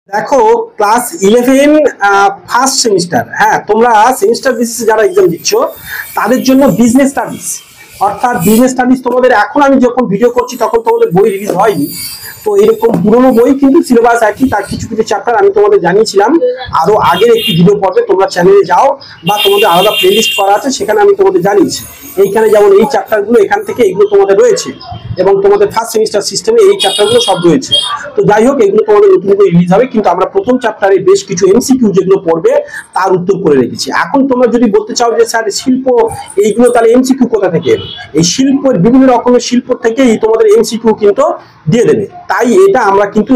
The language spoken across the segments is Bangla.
দেখো ক্লাস 11 ফার্স্ট সেমিস্টার। হ্যাঁ, তোমরা সেমিস্টার বেসিসে যারা এক্সাম দিচ্ছ তাদের জন্য বিজনেস স্টাডিজ, অর্থাৎ বিজনেস স্টাডিজ তোমাদের এখন আমি যখন ভিডিও করছি তখন তোমাদের বই রিলিজ হয়নি। তো এরকম পুরোনো বই কিন্তু সিলেবাস একই, তার কিছু কিছু চ্যাপ্টার আমি তোমাদের জানিয়েছিলাম আরো আগের একটি ভিডিও পর্বে। তোমরা চ্যানেলে যাও বা তোমাদের আলাদা প্লেলিস্ট করা আছে, সেখানে আমি তোমাদের জানিয়েছি। এইখানে যেমন এই চ্যাপ্টারগুলো এখান থেকে এগুলো তোমাদের রয়েছে, এবং তোমাদের ফার্স্ট সেমিস্টার সিস্টেমে এই চ্যাপ্টারগুলো সব রয়েছে। তো যাই হোক, এগুলো তোমাদের নতুন করে রিলিজ হবে, কিন্তু আমরা প্রথম চ্যাপ্টারে বেশ কিছু এমসিকিউ যেগুলো পড়বে তার উত্তর করে রেখেছি। এখন তোমরা যদি বলতে চাও যে স্যার শিল্প এইগুলো, তাহলে এমসিকিউ কোথা থেকে এলো? এই শিল্পের বিভিন্ন রকমের শিল্প থেকেই তোমাদের এমসিকিউ কিন্তু দিয়ে দেবে। তাই এটা আমরা কিন্তু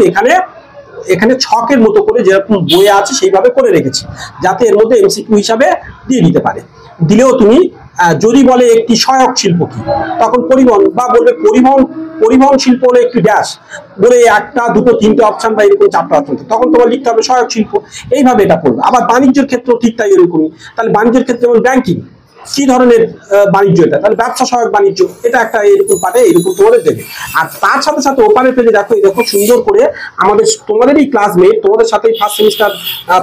এখানে ছকের মতো করে যেরকম বইয়ে আছে সেইভাবে করে রেখেছি, যাতে এর মধ্যে এমসিকিউ হিসাবে দিয়ে দিতে পারে। দিলেও তুমি যদি বলে একটি সহায়ক শিল্প কি, তখন পরিবহন, বা বলবে পরিবহন শিল্প হলো একটি ড্যাশ বলে একটা দুটো তিনটে অপশন বা এরকম চারটা অপশন, তখন তোমার লিখতে হবে সহায়ক শিল্প। এইভাবে এটা পড়বে। আবার বাণিজ্যের ক্ষেত্রেও ঠিক তাই এরকমই। তাহলে বাণিজ্যের ক্ষেত্রে যেমন ব্যাংকিং, কি ধরনের বাণিজ্য এটা? তাহলে ব্যবসা সহায়ক বাণিজ্য, এটা একটা এরকম পারে, এরকম তোমাদের দেবে। আর তার সাথে সাথে ওপারে পেজে দেখো, এই দেখো সুন্দর করে তোমাদেরই ক্লাসমেট তোমাদের সাথে ফার্স্ট সেমিস্টার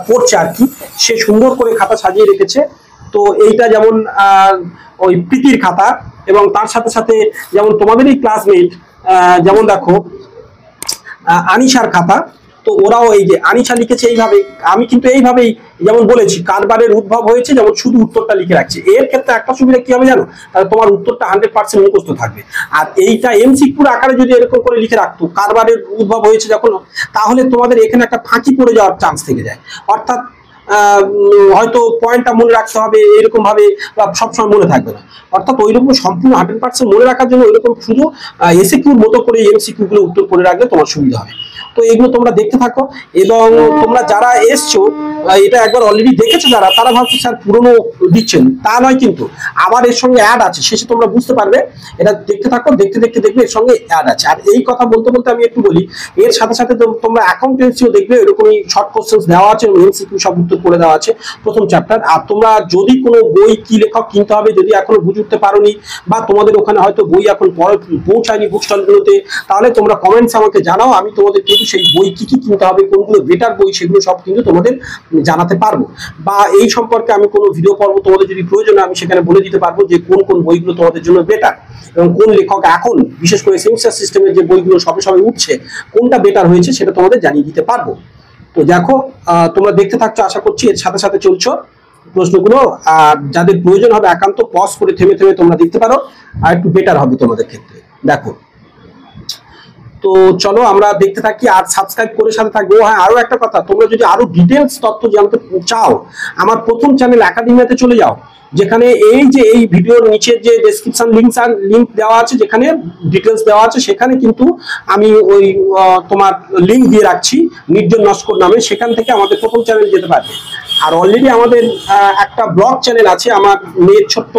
পড়ছে আর কি, সে সুন্দর করে খাতা সাজিয়ে রেখেছে। তো এইটা যেমন ওই প্রীতির খাতা, এবং তার সাথে সাথে যেমন তোমাদেরই ক্লাসমেট যেমন দেখো আনিশার খাতা। তো ওরাও এই যে আনিশা লিখেছে এইভাবে, আমি কিন্তু এইভাবেই যেমন বলেছি কারবারের উদ্ভব হয়েছে, যেমন শুধু উত্তরটা লিখে রাখছি। এর ক্ষেত্রে একটা সুবিধা কি হবে জানো? তাহলে তোমার উত্তরটা 100% মুখস্থ থাকবে। আর এইটা এমসিকিউর আকারে যদি এরকম করে লিখে রাখতো কারবারের উদ্ভব হয়েছে যখন, তাহলে তোমাদের এখানে একটা ফাঁকি পড়ে যাওয়ার চান্স থেকে যায়। অর্থাৎ হয়তো পয়েন্টটা মনে রাখতে হবে এরকম ভাবে, বা সবসময় মনে থাকবে না। অর্থাৎ ওইরকম সম্পূর্ণ 100% মনে রাখার জন্য ওইরকম শুধু এসিকিউর মতো করে এমসিকিউ গুলো উত্তর করে রাখলে তোমার সুবিধা হবে। তো এগুলো তোমরা দেখতে থাকো, এবং তোমরা যারা এসছো এটা একবার অলরেডি দেখেছো যারা, তারা ভাবছো স্যার পুরনো দিচ্ছেন, তা নয় কিন্তু আবার এর সঙ্গে অ্যাড আছে, শেষে তোমরা বুঝতে পারবে। এটা দেখতে থাকো, দেখতে দেখতে দেখবে এর সঙ্গে অ্যাড আছে। আর এই কথা বলতে বলতে আমি একটু বলি, এর সাথে সাথে তোমরা অ্যাকাউন্টেন্সিও দেখবে, এরকমই শর্ট কোশ্চেন্স দেওয়া আছে, এমসিকিউ সব উত্তর করে দেওয়া আছে প্রথম চ্যাপ্টার। আর তোমরা যদি কোনো বই কি লেখক কিনতে হবে যদি এখনো বুঝে উঠতে পারোনি, বা তোমাদের ওখানে হয়তো বই এখন পৌঁছায়নি বুক স্টলগুলোতে, তাহলে তোমরা কমেন্টস আমাকে জানাও। আমি তোমাদের কিন্তু সেই বই কি কি কিনতে হবে, কোনগুলো বেটার বই, সেগুলো সব কিন্তু তোমাদের জানাতে পারবো। বা এই সম্পর্কে আমি কোনো ভিডিও পর্ব তোমাদের যদি প্রয়োজন হয়, আমি সেখানে বলে দিতে পারবো যে কোন কোন বইগুলো তোমাদের জন্য বেটার, এবং কোন লেখক এখন বিশেষ করে সেমিস্টার সিস্টেমের যে বইগুলো সবে সবে উঠছে কোনটা বেটার হয়েছে সেটা তোমাদের জানিয়ে দিতে পারবো। তো দেখো তোমরা দেখতে থাকছো, আশা করছি এর সাথে সাথে চলছো প্রশ্নগুলো। আর যাদের প্রয়োজন হবে একান্ত পজ করে থেমে থেমে তোমরা দেখতে পারো, আর একটু বেটার হবে তোমাদের ক্ষেত্রে। দেখো, তো চলো আমরা দেখতে থাকি, আর সাবস্ক্রাইব করে সাথে থাকবো। হ্যাঁ, আরো একটা কথা, তোমরা যদি আরো ডিটেলস তথ্য জানতে চাও, আমার প্রথম চ্যানেল একাডেমিয়াতে চলে যাও, যেখানে এই যে এই ভিডিওর নিচে যে ডেসক্রিপশন লিংক দেওয়া আছে, যেখানে ডিটেলস দেওয়া আছে, সেখানে কিন্তু আমি ওই তোমার লিংক দিয়ে রাখছি নির্জন নস্কর নামে, সেখান থেকে আমাদের প্রথম চ্যানেল যেতে পারবে। আর অলরেডি আমাদের একটা ব্লগ চ্যানেল আছে, আমার মেয়ের ছোট্ট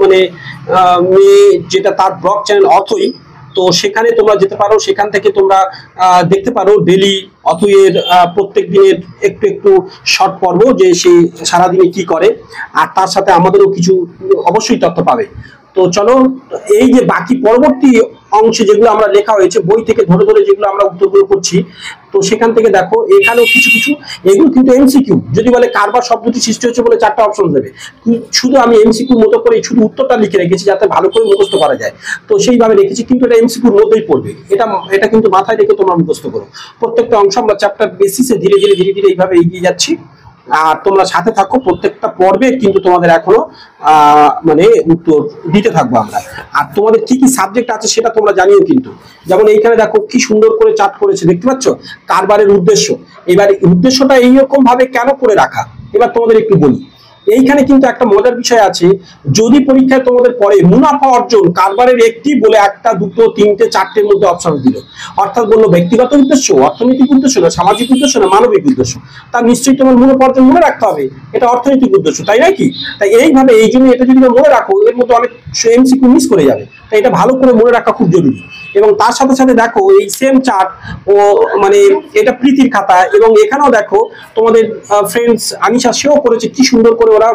মানে মেয়ে যেটা, তার ব্লগ চ্যানেল অথই। তো সেখানে তোমরা যেতে পারো, সেখান থেকে তোমরা দেখতে পারো ডেলি অথইয়ের প্রত্যেক দিনের একটু একটু শর্ট পর্ব, যে সে সারাদিনে কি করে, আর তার সাথে আমাদেরও কিছু অবশ্যই তথ্য পাবে। তো চলো, এই যে বাকি পরবর্তী অংশে যেগুলো আমরা লেখা হয়েছে বই থেকে ধরে ধরে যেগুলো আমরা উত্তরগুলো করছি, তো সেখান থেকে দেখো এখানেও কিছু কিছু, এগুলো কিন্তু এমসিকিউ। যদি বলে কারবার শব্দটি সৃষ্টি হচ্ছে বলে 4টা অপশন দেবে, শুধু আমি এমসিকিউ মতো করে শুধু উত্তরটা লিখে রেখেছি যাতে ভালো করে মুখস্থ করা যায়। তো সেইভাবে রেখেছি, কিন্তু এটা এমসিকিউর মধ্যেই পড়বে। এটা কিন্তু মাথায় রেখে তোমরা মুখস্থ করো। প্রত্যেকটা অংশ আমরা চ্যাপ্টার বেসিসে ধীরে ধীরে ধীরে ধীরে এইভাবে এগিয়ে যাচ্ছি। আর তোমরা সাথে থাকো, প্রত্যেকটা পর্বে কিন্তু তোমাদের এখনো মানে উত্তর দিতে থাকবো আমরা। আর তোমাদের কি কি সাবজেক্ট আছে সেটা তোমরা জানিও কিন্তু। যেমন এইখানে দেখো কি সুন্দর করে চার্ট করেছে, দেখতে পাচ্ছ কারবারের উদ্দেশ্য। এবার উদ্দেশ্যটা এইরকম ভাবে কেন করে রাখা, এবার তোমাদের একটু বলি। এইখানে কিন্তু একটা মজার বিষয় আছে, যদি পরীক্ষায় তোমাদের পড়ে মুনাফা অর্জন কারবারের একটি বলে একটা দুটো তিনটে চারটের মধ্যে অপশন দিল, অর্থাৎ বললো ব্যক্তিগত উদ্দেশ্য, অর্থনৈতিক উদ্দেশ্য না, সামাজিক উদ্দেশ্য না, মানবিক উদ্দেশ্য, তার নিশ্চয়ই তোমার মুনাফা অর্জন মনে রাখতে হবে, এটা অর্থনৈতিক উদ্দেশ্য, তাই নাকি? তাই এইভাবে এই জন্য এটা যদি মনে রাখো, এর মধ্যে অনেক এমসিকিউ মিস করে যাবে। তাই এটা ভালো করে মনে রাখা খুব জরুরি। এবং তার সাথে সাথে দেখো এই সেম চার্ট, ও মানে এটা প্রীতির খাতা, এবং এখানেও দেখো তোমাদের ফ্রেন্ডস আনিশা সেও করেছে, কি সুন্দর করে ওরা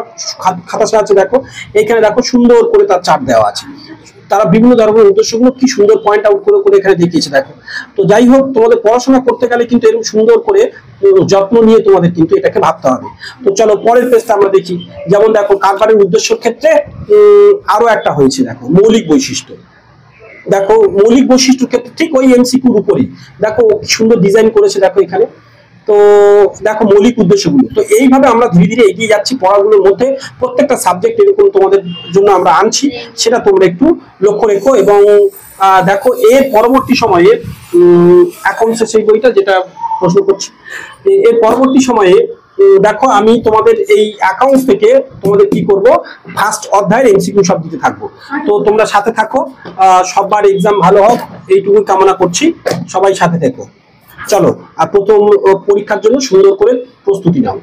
খাতা সাজাচ্ছে। দেখো এখানে দেখো সুন্দর করে তার চার্ট দেওয়া আছে। তারা বিভিন্ন ধরনের উদ্দেশ্যগুলো কি সুন্দর পয়েন্ট আউট করে করে এখানে দেখিয়েছে দেখো। তো যাই হোক, তোমাদের পড়াশোনা করতে গেলে কিন্তু এরকম সুন্দর করে যত্ন নিয়ে তোমাদের কিন্তু এটাকে ভাবতে হবে। তো চলো পরের পেজটা আমরা দেখি। যেমন দেখো কারবারের উদ্দেশ্যের ক্ষেত্রে আরো একটা হয়েছে, দেখো মৌলিক বৈশিষ্ট্য। দেখো মৌলিক বৈশিষ্ট্যের ক্ষেত্রে ঠিক ওই এমসিকিউর উপরই দেখো কি সুন্দর ডিজাইন করেছে দেখো এখানে। তো দেখো মৌলিক উদ্দেশ্যগুলো, তো এইভাবে আমরা ধীরে ধীরে এগিয়ে যাচ্ছি পড়াগুলোর মধ্যে। প্রত্যেকটা সাবজেক্ট এরকম তোমাদের জন্য আমরা আনছি, সেটা তোমরা একটু লক্ষ্য রেখো। এবং দেখো এর পরবর্তী সময়ে অ্যাকাউন্টসের সেই বইটা যেটা প্রশ্ন করছি, এর পরবর্তী সময়ে দেখো আমি তোমাদের এই অ্যাকাউন্টস থেকে তোমাদের কি করব, ফার্স্ট অধ্যায়ের এমসিকিউ সব দিতে থাকবো। তো তোমরা সাথে থাকো, সবার এক্সাম ভালো হোক এইটুকুই কামনা করছি। সবাই সাথে থেকো। চলো আর প্রথম পরীক্ষার জন্য সুন্দর করে প্রস্তুতি নাও।